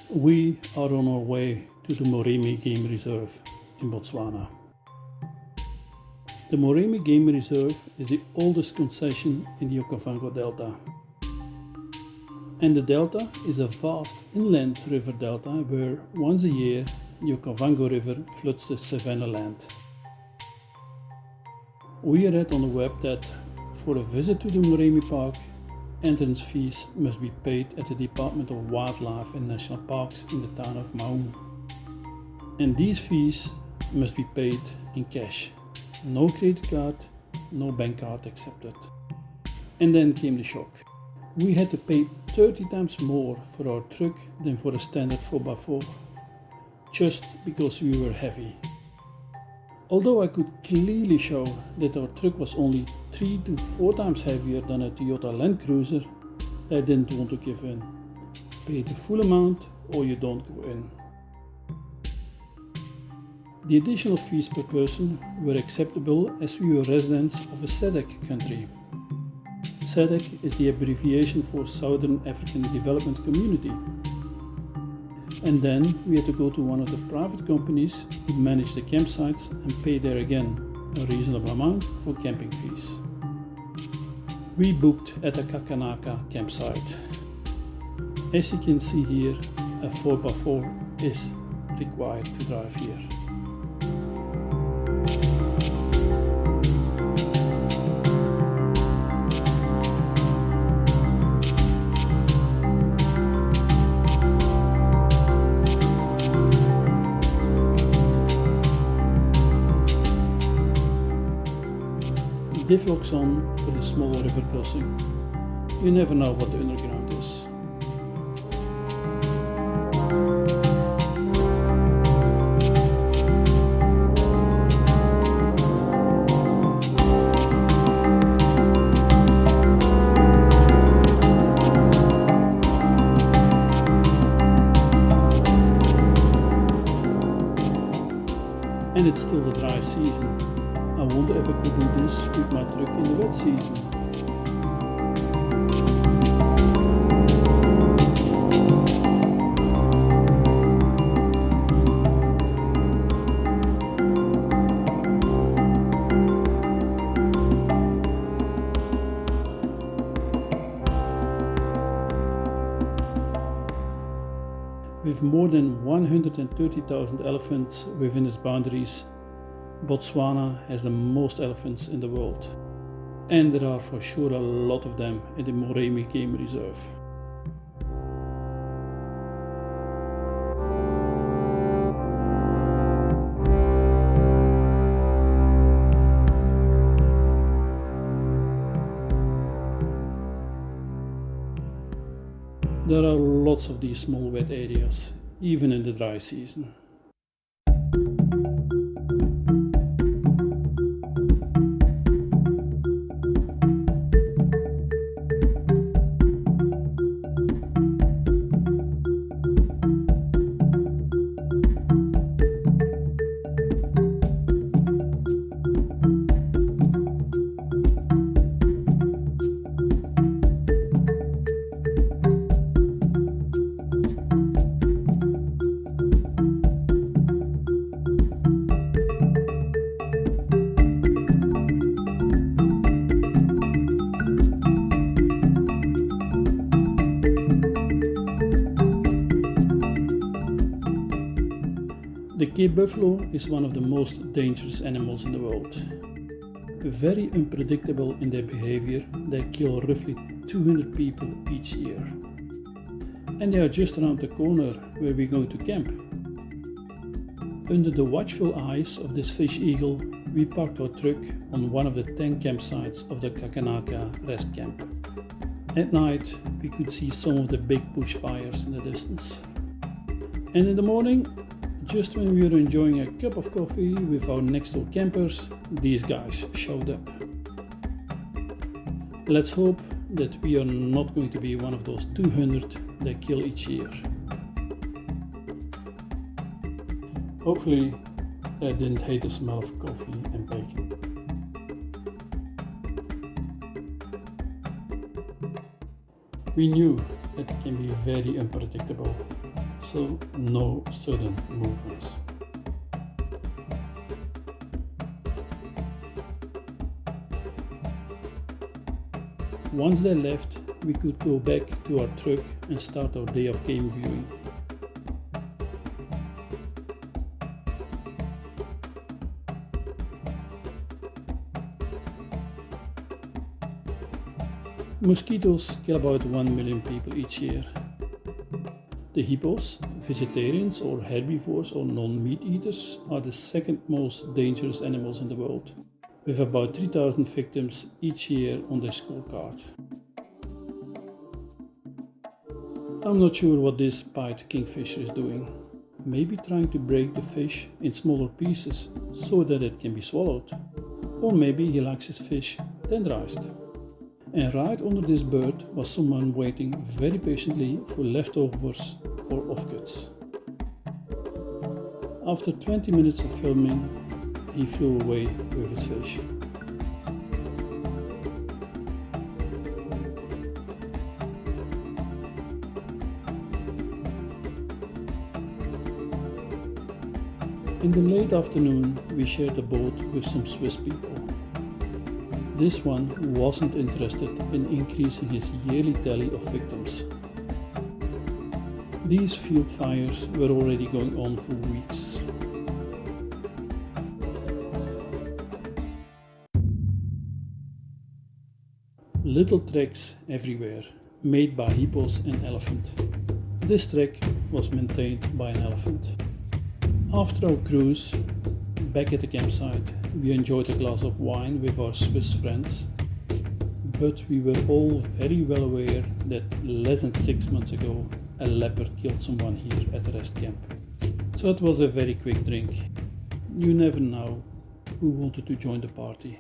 We are on our way to the Moremi Game Reserve in Botswana. The Moremi Game Reserve is the oldest concession in the Okavango Delta. And the delta is a vast inland river delta where once a year the Okavango River floods the savanna land. We read on the web that for a visit to the Moremi Park, entrance fees must be paid at the Department of Wildlife and National Parks in the town of Maun. And these fees must be paid in cash. No credit card, no bank card accepted. And then came the shock. We had to pay 30 times more for our truck than for a standard 4x4, just because we were heavy. Although I could clearly show that our truck was only 3 to 4 times heavier than a Toyota Land Cruiser, I didn't want to give in. Pay the full amount or you don't go in. The additional fees per person were acceptable as we were residents of a SADC country. SADC is the abbreviation for Southern African Development Community. And then we had to go to one of the private companies who manage the campsites and pay there again a reasonable amount for camping fees. We booked at a Xakanaxa campsite. As you can see here, a 4x4 is required to drive here. Diff locks on for the small river crossing. You never know what the underground is. And it's still the dry season. I wonder if I could do this with my truck in the wet season. With more than 130,000 elephants within its boundaries, Botswana has the most elephants in the world, and there are for sure a lot of them in the Moremi Game Reserve. There are lots of these small wet areas, even in the dry season. The Cape buffalo is one of the most dangerous animals in the world. Very unpredictable in their behavior, they kill roughly 200 people each year. And they are just around the corner where we're going to camp. Under the watchful eyes of this fish eagle, we parked our truck on one of the 10 campsites of the Xakanaxa rest camp. At night, we could see some of the big bushfires in the distance. And in the morning, just when we were enjoying a cup of coffee with our next door campers, these guys showed up. Let's hope that we are not going to be one of those 200 they kill each year. Hopefully, they didn't hate the smell of coffee and bacon. We knew that it can be very unpredictable, so no sudden movements. Once they left, we could go back to our truck and start our day of game viewing. Mosquitoes kill about 1 million people each year. The hippos, vegetarians or herbivores or non-meat eaters, are the second most dangerous animals in the world, with about 3,000 victims each year on their scorecard. I'm not sure what this pied kingfisher is doing. Maybe trying to break the fish in smaller pieces so that it can be swallowed. Or maybe he likes his fish tenderized. And right under this bird was someone waiting very patiently for leftovers or offcuts. After 20 minutes of filming, he flew away with his fish. In the late afternoon, we shared a boat with some Swiss people. This one wasn't interested in increasing his yearly tally of victims. These field fires were already going on for weeks. Little tracks everywhere, made by hippos and elephant. This track was maintained by an elephant. After our cruise, back at the campsite, we enjoyed a glass of wine with our Swiss friends, but we were all very well aware that less than 6 months ago a leopard killed someone here at the rest camp. So it was a very quick drink. You never know who wanted to join the party.